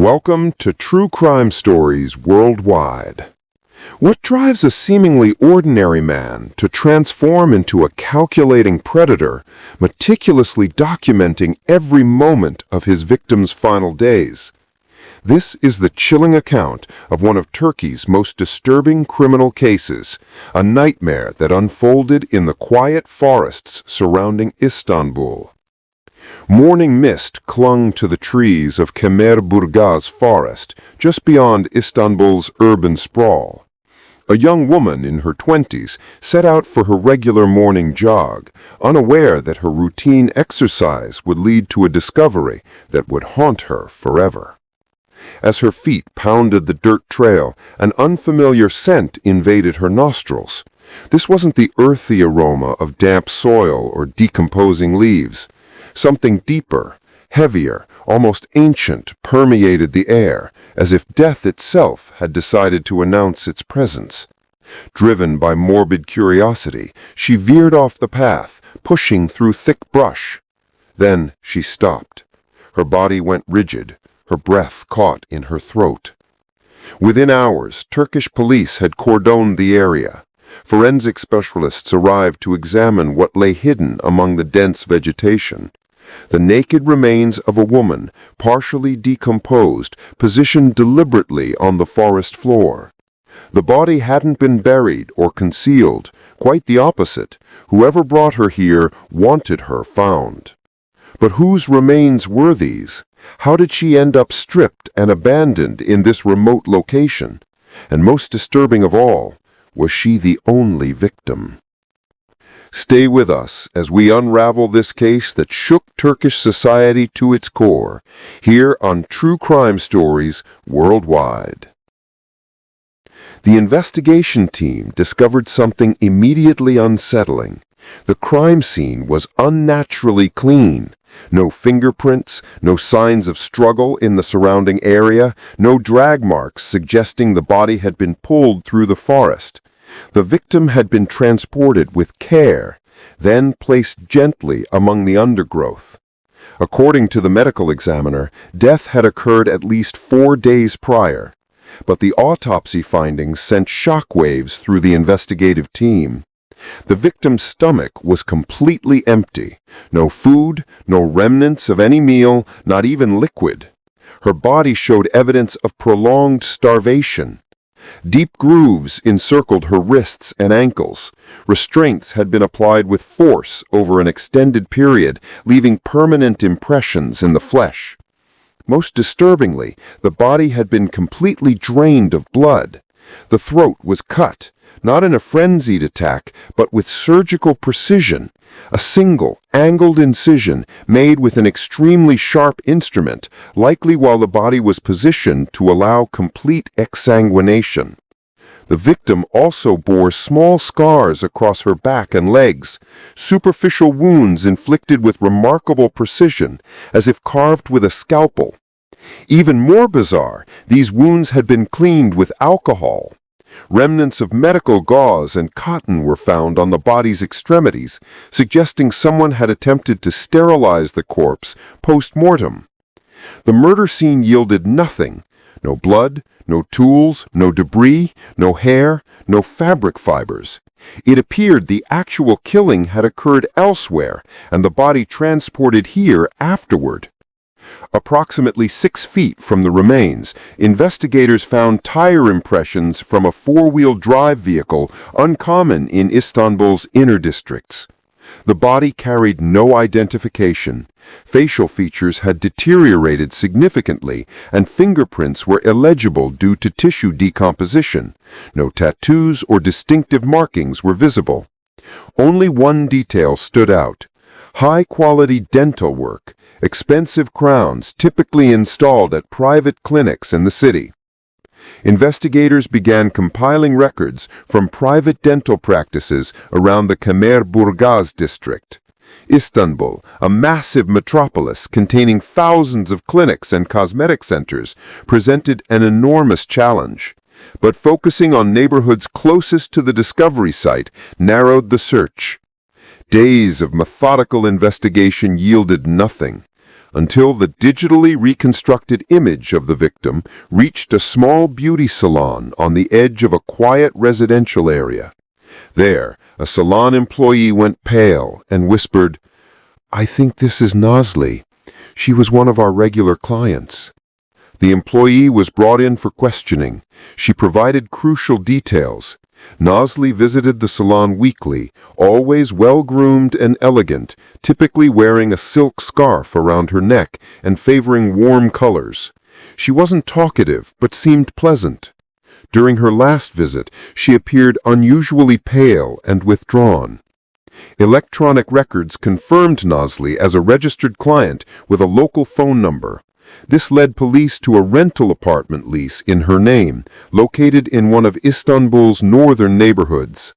Welcome to True Crime Stories Worldwide. What drives a seemingly ordinary man to transform into a calculating predator, meticulously documenting every moment of his victim's final days? This is the chilling account of one of Turkey's most disturbing criminal cases, a nightmare that unfolded in the quiet forests surrounding Istanbul. Morning mist clung to the trees of Kemerburgaz forest, just beyond Istanbul's urban sprawl. A young woman in her 20s set out for her regular morning jog, unaware that her routine exercise would lead to a discovery that would haunt her forever. As her feet pounded the dirt trail, an unfamiliar scent invaded her nostrils. This wasn't the earthy aroma of damp soil or decomposing leaves. Something deeper, heavier, almost ancient permeated the air, as if death itself had decided to announce its presence. Driven by morbid curiosity, she veered off the path, pushing through thick brush. Then she stopped. Her body went rigid, her breath caught in her throat. Within hours, Turkish police had cordoned the area. Forensic specialists arrived to examine what lay hidden among the dense vegetation. The naked remains of a woman, partially decomposed, positioned deliberately on the forest floor. The body hadn't been buried or concealed, quite the opposite. Whoever brought her here wanted her found. But whose remains were these? How did she end up stripped and abandoned in this remote location? And most disturbing of all, was she the only victim? Stay with us as we unravel this case that shook Turkish society to its core, here on True Crime Stories Worldwide. The investigation team discovered something immediately unsettling. The crime scene was unnaturally clean. No fingerprints, no signs of struggle in the surrounding area, no drag marks suggesting the body had been pulled through the forest. The victim had been transported with care, then placed gently among the undergrowth. According to the medical examiner, death had occurred at least 4 days prior, but the autopsy findings sent shockwaves through the investigative team. The victim's stomach was completely empty. No food, no remnants of any meal, not even liquid. Her body showed evidence of prolonged starvation. Deep grooves encircled her wrists and ankles. Restraints had been applied with force over an extended period, leaving permanent impressions in the flesh. Most disturbingly, the body had been completely drained of blood. The throat was cut, not in a frenzied attack, but with surgical precision. A single, angled incision made with an extremely sharp instrument, likely while the body was positioned to allow complete exsanguination. The victim also bore small scars across her back and legs, superficial wounds inflicted with remarkable precision, as if carved with a scalpel. Even more bizarre, these wounds had been cleaned with alcohol. Remnants of medical gauze and cotton were found on the body's extremities, suggesting someone had attempted to sterilize the corpse post-mortem. The murder scene yielded nothing. No blood, no tools, no debris, no hair, no fabric fibers. It appeared the actual killing had occurred elsewhere, and the body transported here afterward. Approximately 6 feet from the remains, investigators found tire impressions from a 4-wheel drive vehicle uncommon in Istanbul's inner districts. The body carried no identification. Facial features had deteriorated significantly, and fingerprints were illegible due to tissue decomposition. No tattoos or distinctive markings were visible. Only one detail stood out: high-quality dental work, expensive crowns typically installed at private clinics in the city. Investigators began compiling records from private dental practices around the Kemerburgaz district. Istanbul, a massive metropolis containing thousands of clinics and cosmetic centers, presented an enormous challenge. But focusing on neighborhoods closest to the discovery site narrowed the search. Days of methodical investigation yielded nothing. until the digitally reconstructed image of the victim reached a small beauty salon on the edge of a quiet residential area. There, a salon employee went pale and whispered, "I think this is Nasli. She was one of our regular clients." The employee was brought in for questioning. She provided crucial details. Nasli visited the salon weekly, always well-groomed and elegant, typically wearing a silk scarf around her neck and favoring warm colors. She wasn't talkative, but seemed pleasant. During her last visit, she appeared unusually pale and withdrawn. Electronic records confirmed Nasli as a registered client with a local phone number. This led police to a rental apartment lease in her name, located in one of Istanbul's northern neighborhoods.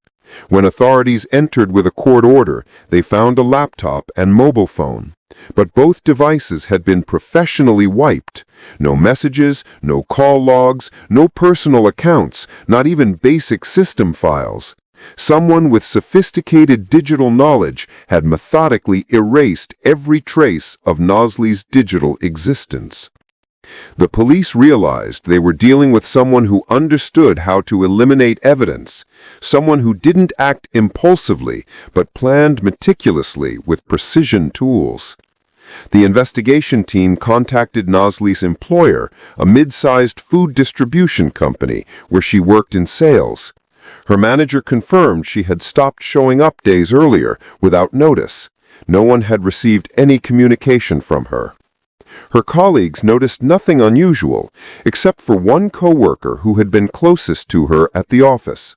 When authorities entered with a court order, they found a laptop and mobile phone. But both devices had been professionally wiped. No messages, no call logs, no personal accounts, not even basic system files. Someone with sophisticated digital knowledge had methodically erased every trace of Nasli's digital existence. The police realized they were dealing with someone who understood how to eliminate evidence, someone who didn't act impulsively but planned meticulously with precision tools. The investigation team contacted Nasli's employer, a mid-sized food distribution company where she worked in sales. Her manager confirmed she had stopped showing up days earlier without notice. No one had received any communication from her. Her colleagues noticed nothing unusual, except for one coworker who had been closest to her at the office.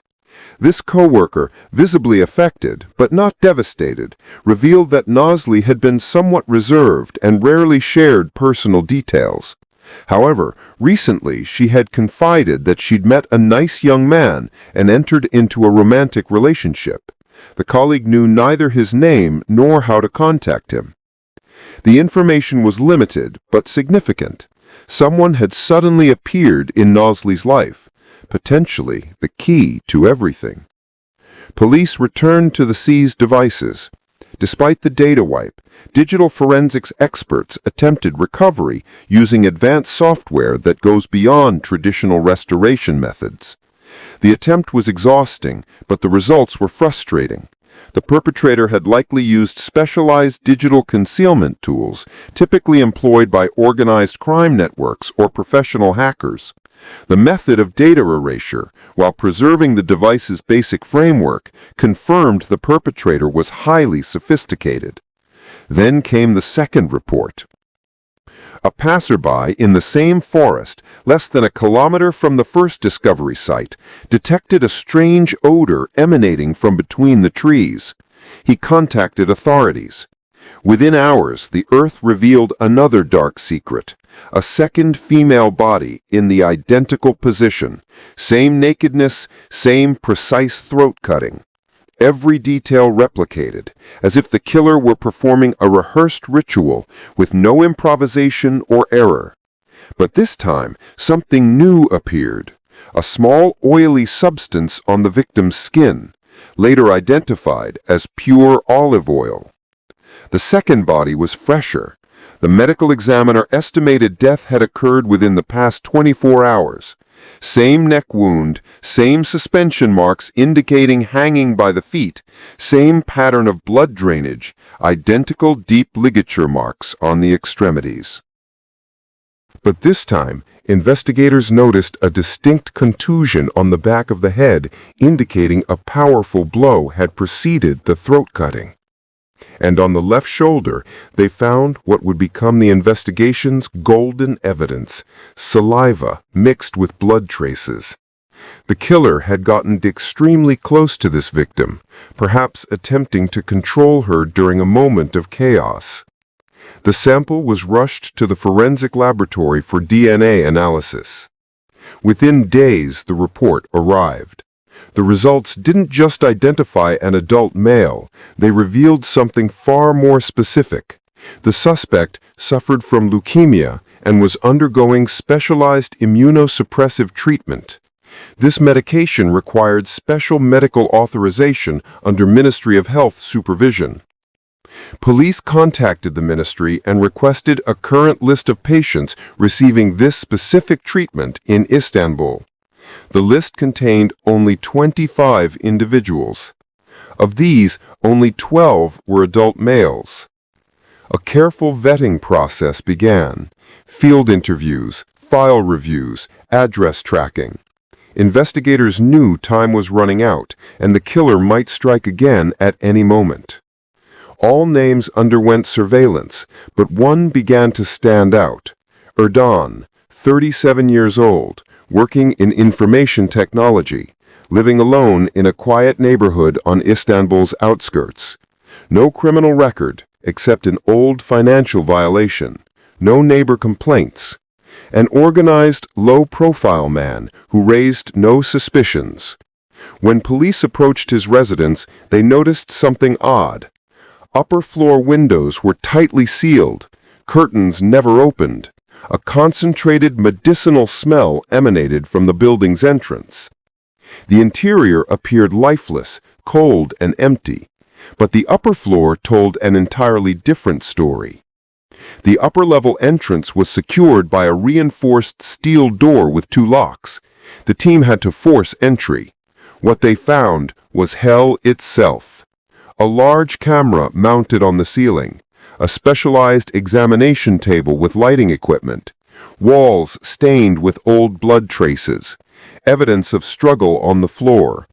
This coworker, visibly affected but not devastated, revealed that Nasli had been somewhat reserved and rarely shared personal details. However, recently she had confided that she'd met a nice young man and entered into a romantic relationship. The colleague knew neither his name nor how to contact him. The information was limited but significant. Someone had suddenly appeared in Nasli's life, potentially the key to everything. Police returned to the seized devices. Despite the data wipe, digital forensics experts attempted recovery using advanced software that goes beyond traditional restoration methods. The attempt was exhausting, but the results were frustrating. The perpetrator had likely used specialized digital concealment tools, typically employed by organized crime networks or professional hackers. The method of data erasure, while preserving the device's basic framework, confirmed the perpetrator was highly sophisticated. Then came the second report. A passerby in the same forest, less than a kilometer from the first discovery site, detected a strange odor emanating from between the trees. He contacted authorities. Within hours, the earth revealed another dark secret. A second female body in the identical position. Same nakedness, same precise throat cutting. Every detail replicated, as if the killer were performing a rehearsed ritual with no improvisation or error. But this time, something new appeared. A small oily substance on the victim's skin, later identified as pure olive oil. The second body was fresher. The medical examiner estimated death had occurred within the past 24 hours. Same neck wound, same suspension marks indicating hanging by the feet, same pattern of blood drainage, identical deep ligature marks on the extremities. But this time, investigators noticed a distinct contusion on the back of the head, indicating a powerful blow had preceded the throat cutting. And on the left shoulder, they found what would become the investigation's golden evidence: saliva mixed with blood traces. The killer had gotten extremely close to this victim, perhaps attempting to control her during a moment of chaos. The sample was rushed to the forensic laboratory for DNA analysis. Within days, the report arrived. The results didn't just identify an adult male, they revealed something far more specific. The suspect suffered from leukemia and was undergoing specialized immunosuppressive treatment. This medication required special medical authorization under Ministry of Health supervision. Police contacted the ministry and requested a current list of patients receiving this specific treatment in Istanbul. The list contained only 25 individuals. Of these, only 12 were adult males. A careful vetting process began: field interviews, file reviews, address tracking. Investigators knew time was running out, and the killer might strike again at any moment. All names underwent surveillance, but one began to stand out. Erdoğan, 37 years old, working in information technology, living alone in a quiet neighborhood on Istanbul's outskirts. No criminal record, except an old financial violation. No neighbor complaints. An organized, low-profile man who raised no suspicions. When police approached his residence, they noticed something odd. Upper-floor windows were tightly sealed, curtains never opened. A concentrated medicinal smell emanated from the building's entrance. The interior appeared lifeless, cold, and empty, but the upper floor told an entirely different story. The upper-level entrance was secured by a reinforced steel door with 2 locks. The team had to force entry. What they found was hell itself. A large camera mounted on the ceiling, a specialized examination table with lighting equipment, walls stained with old blood traces, evidence of struggle on the floor,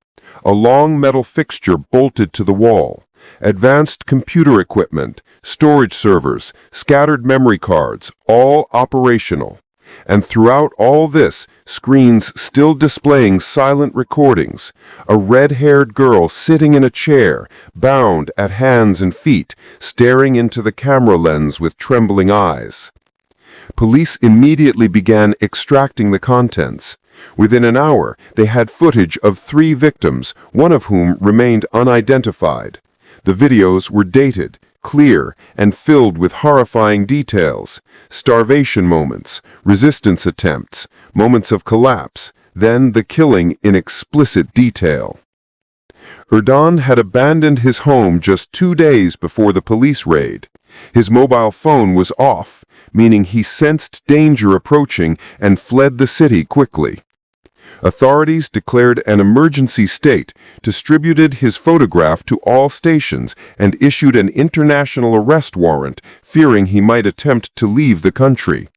a long metal fixture bolted to the wall, advanced computer equipment, storage servers, scattered memory cards, all operational. And throughout all this, screens still displaying silent recordings, a red-haired girl sitting in a chair, bound at hands and feet, staring into the camera lens with trembling eyes. Police immediately began extracting the contents. Within an hour, they had footage of 3 victims, one of whom remained unidentified. The videos were dated, clear, and filled with horrifying details: starvation moments, resistance attempts, moments of collapse, then the killing in explicit detail. Erdoğan had abandoned his home just 2 days before the police raid. His mobile phone was off, meaning he sensed danger approaching and fled the city quickly. Authorities declared an emergency state, distributed his photograph to all stations, and issued an international arrest warrant, fearing he might attempt to leave the country.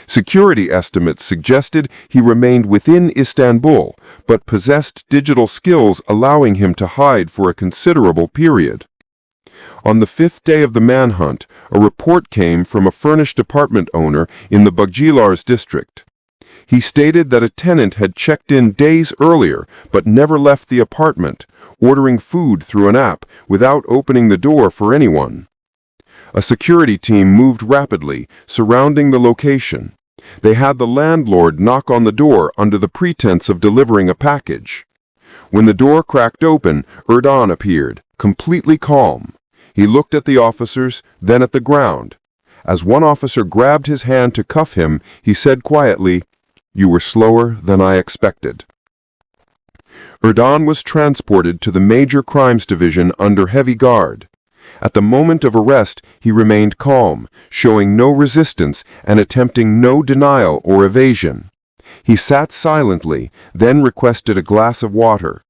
Security estimates suggested he remained within Istanbul, but possessed digital skills allowing him to hide for a considerable period. On the 5th day of the manhunt, a report came from a furnished apartment owner in the Bağcılar district. He stated that a tenant had checked in days earlier but never left the apartment, ordering food through an app without opening the door for anyone. A security team moved rapidly, surrounding the location. They had the landlord knock on the door under the pretense of delivering a package. When the door cracked open, Erdoğan appeared, completely calm. He looked at the officers, then at the ground. As one officer grabbed his hand to cuff him, he said quietly, "You were slower than I expected." Erdoğan was transported to the Major Crimes Division under heavy guard. At the moment of arrest, he remained calm, showing no resistance and attempting no denial or evasion. He sat silently, then requested a glass of water.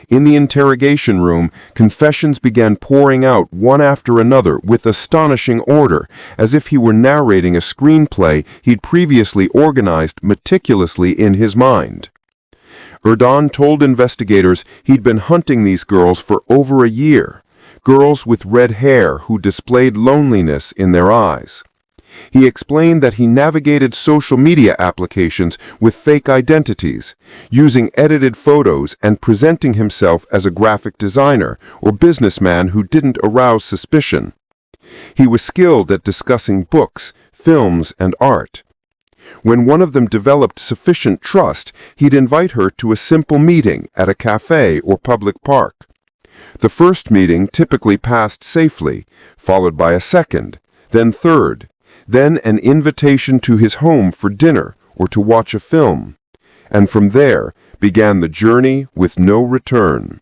In the interrogation room, confessions began pouring out one after another with astonishing order, as if he were narrating a screenplay he'd previously organized meticulously in his mind. Erdoğan told investigators he'd been hunting these girls for over a year, girls with red hair who displayed loneliness in their eyes. He explained that he navigated social media applications with fake identities, using edited photos and presenting himself as a graphic designer or businessman who didn't arouse suspicion. He was skilled at discussing books, films, and art. When one of them developed sufficient trust, he'd invite her to a simple meeting at a cafe or public park. The first meeting typically passed safely, followed by a second, then third, then an invitation to his home for dinner or to watch a film. And from there began the journey with no return.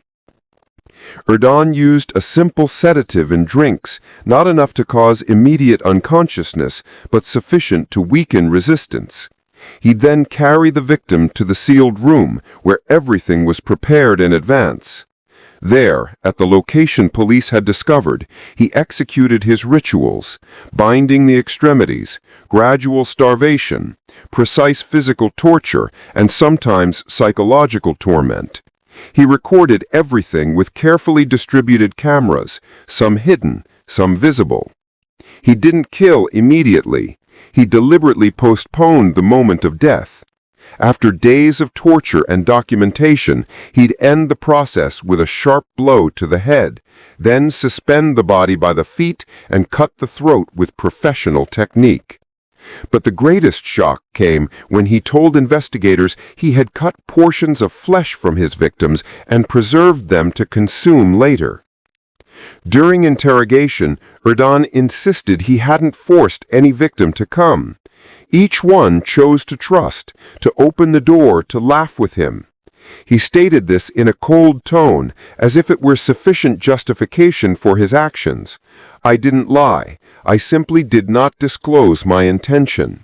Erdoğan used a simple sedative in drinks, not enough to cause immediate unconsciousness, but sufficient to weaken resistance. He'd then carry the victim to the sealed room, where everything was prepared in advance. There, at the location police had discovered, he executed his rituals, binding the extremities, gradual starvation, precise physical torture, and sometimes psychological torment. He recorded everything with carefully distributed cameras, some hidden, some visible. He didn't kill immediately. He deliberately postponed the moment of death. After days of torture and documentation, he'd end the process with a sharp blow to the head, then suspend the body by the feet and cut the throat with professional technique. But the greatest shock came when he told investigators he had cut portions of flesh from his victims and preserved them to consume later. During interrogation, Erdoğan insisted he hadn't forced any victim to come. Each one chose to trust, to open the door, to laugh with him. He stated this in a cold tone, as if it were sufficient justification for his actions. "I didn't lie. I simply did not disclose my intention."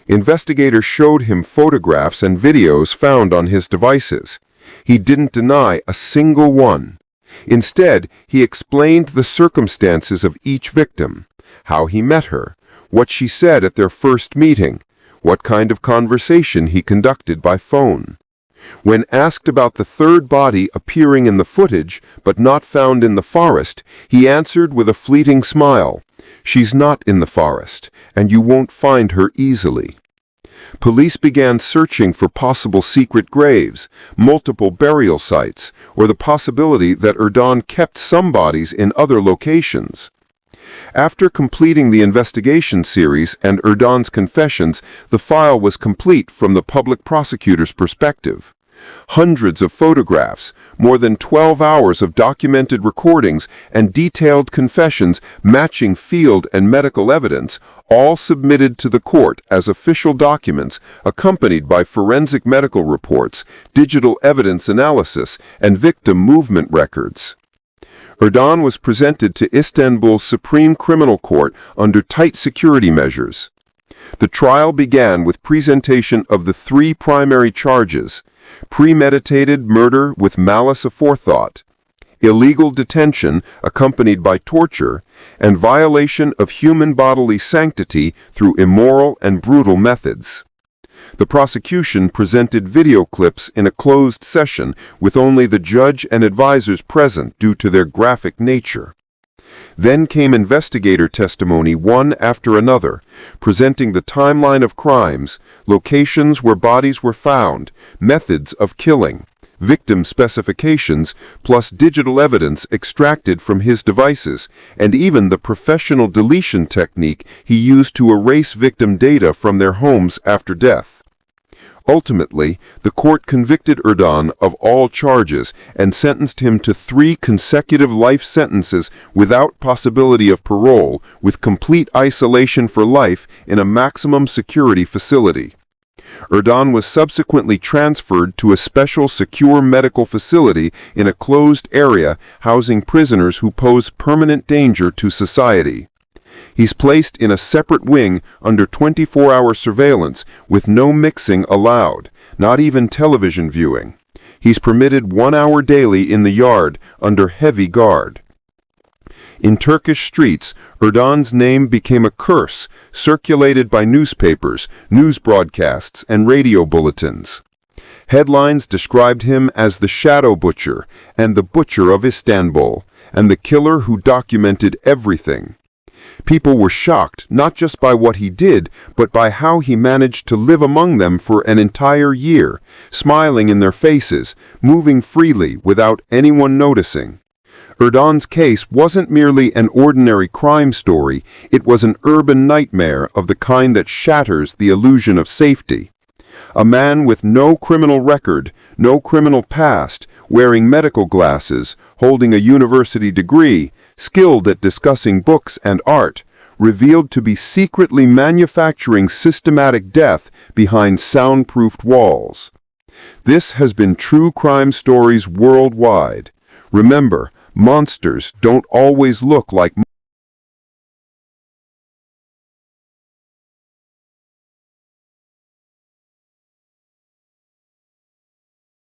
Investigators showed him photographs and videos found on his devices. He didn't deny a single one. Instead, he explained the circumstances of each victim, how he met her, what she said at their first meeting, what kind of conversation he conducted by phone. When asked about the third body appearing in the footage but not found in the forest, he answered with a fleeting smile, "She's not in the forest, and you won't find her easily." Police began searching for possible secret graves, multiple burial sites, or the possibility that Erdoğan kept some bodies in other locations. After completing the investigation series and Erdoğan's confessions, the file was complete from the public prosecutor's perspective. Hundreds of photographs, more than 12 hours of documented recordings, and detailed confessions matching field and medical evidence, all submitted to the court as official documents, accompanied by forensic medical reports, digital evidence analysis, and victim movement records. Erdoğan was presented to Istanbul's Supreme Criminal Court under tight security measures. The trial began with presentation of the three primary charges: premeditated murder with malice aforethought, illegal detention accompanied by torture, and violation of human bodily sanctity through immoral and brutal methods. The prosecution presented video clips in a closed session with only the judge and advisors present due to their graphic nature. Then came investigator testimony one after another, presenting the timeline of crimes, locations where bodies were found, methods of killing, victim specifications, plus digital evidence extracted from his devices, and even the professional deletion technique he used to erase victim data from their homes after death. Ultimately, the court convicted Erdoğan of all charges and sentenced him to 3 consecutive life sentences without possibility of parole, with complete isolation for life in a maximum security facility. Erdoğan was subsequently transferred to a special secure medical facility in a closed area housing prisoners who pose permanent danger to society. He's placed in a separate wing under 24-hour surveillance with no mixing allowed, not even television viewing. He's permitted 1 hour daily in the yard under heavy guard. In Turkish streets, Erdoğan's name became a curse, circulated by newspapers, news broadcasts, and radio bulletins. Headlines described him as the Shadow Butcher and the Butcher of Istanbul, and the killer who documented everything. People were shocked not just by what he did, but by how he managed to live among them for an entire year, smiling in their faces, moving freely without anyone noticing. Erdoğan's case wasn't merely an ordinary crime story, it was an urban nightmare of the kind that shatters the illusion of safety. A man with no criminal record, no criminal past, wearing medical glasses, holding a university degree, skilled at discussing books and art, revealed to be secretly manufacturing systematic death behind soundproofed walls. This has been True Crime Stories Worldwide. Remember, monsters don't always look like